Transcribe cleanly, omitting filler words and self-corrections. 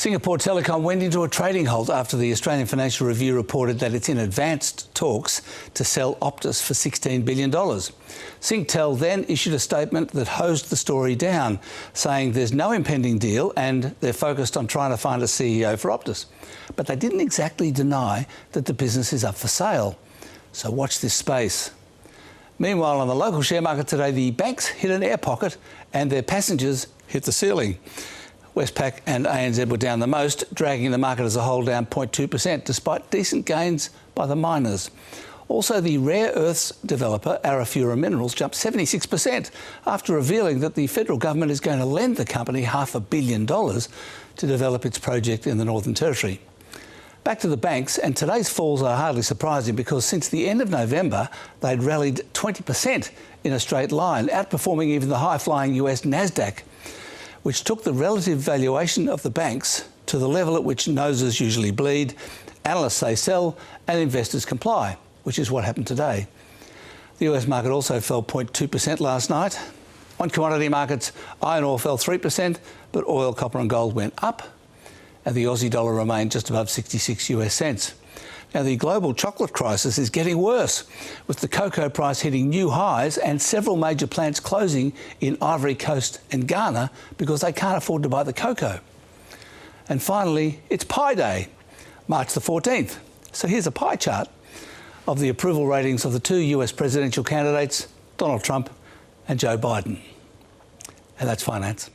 Singapore Telecom went into a trading halt after the Australian Financial Review reported that it's in advanced talks to sell Optus for $16 billion. Singtel then issued a statement that hosed the story down, saying there's no impending deal and they're focused on trying to find a CEO for Optus. But they didn't exactly deny that the business is up for sale. So watch this space. Meanwhile, on the local share market today, the banks hit an air pocket and their passengers hit the ceiling. Westpac and ANZ were down the most, dragging the market as a whole down 0.2%, despite decent gains by the miners. Also, the rare earths developer Arafura Minerals jumped 76% after revealing that the federal government is going to lend the company $500 million to develop its project in the Northern Territory. Back to the banks, and today's falls are hardly surprising because since the end of November, they'd rallied 20% in a straight line, outperforming even the high-flying US Nasdaq, which took the relative valuation of the banks to the level at which noses usually bleed, analysts say sell, and investors comply, which is what happened today. The US market also fell 0.2% last night. On commodity markets, iron ore fell 3%, but oil, copper and gold went up, and the Aussie dollar remained just above 66 US cents. Now, the global chocolate crisis is getting worse, with the cocoa price hitting new highs and several major plants closing in Ivory Coast and Ghana because they can't afford to buy the cocoa. And finally, it's Pie Day, March the 14th. So here's a pie chart of the approval ratings of the two US presidential candidates, Donald Trump and Joe Biden. And that's finance.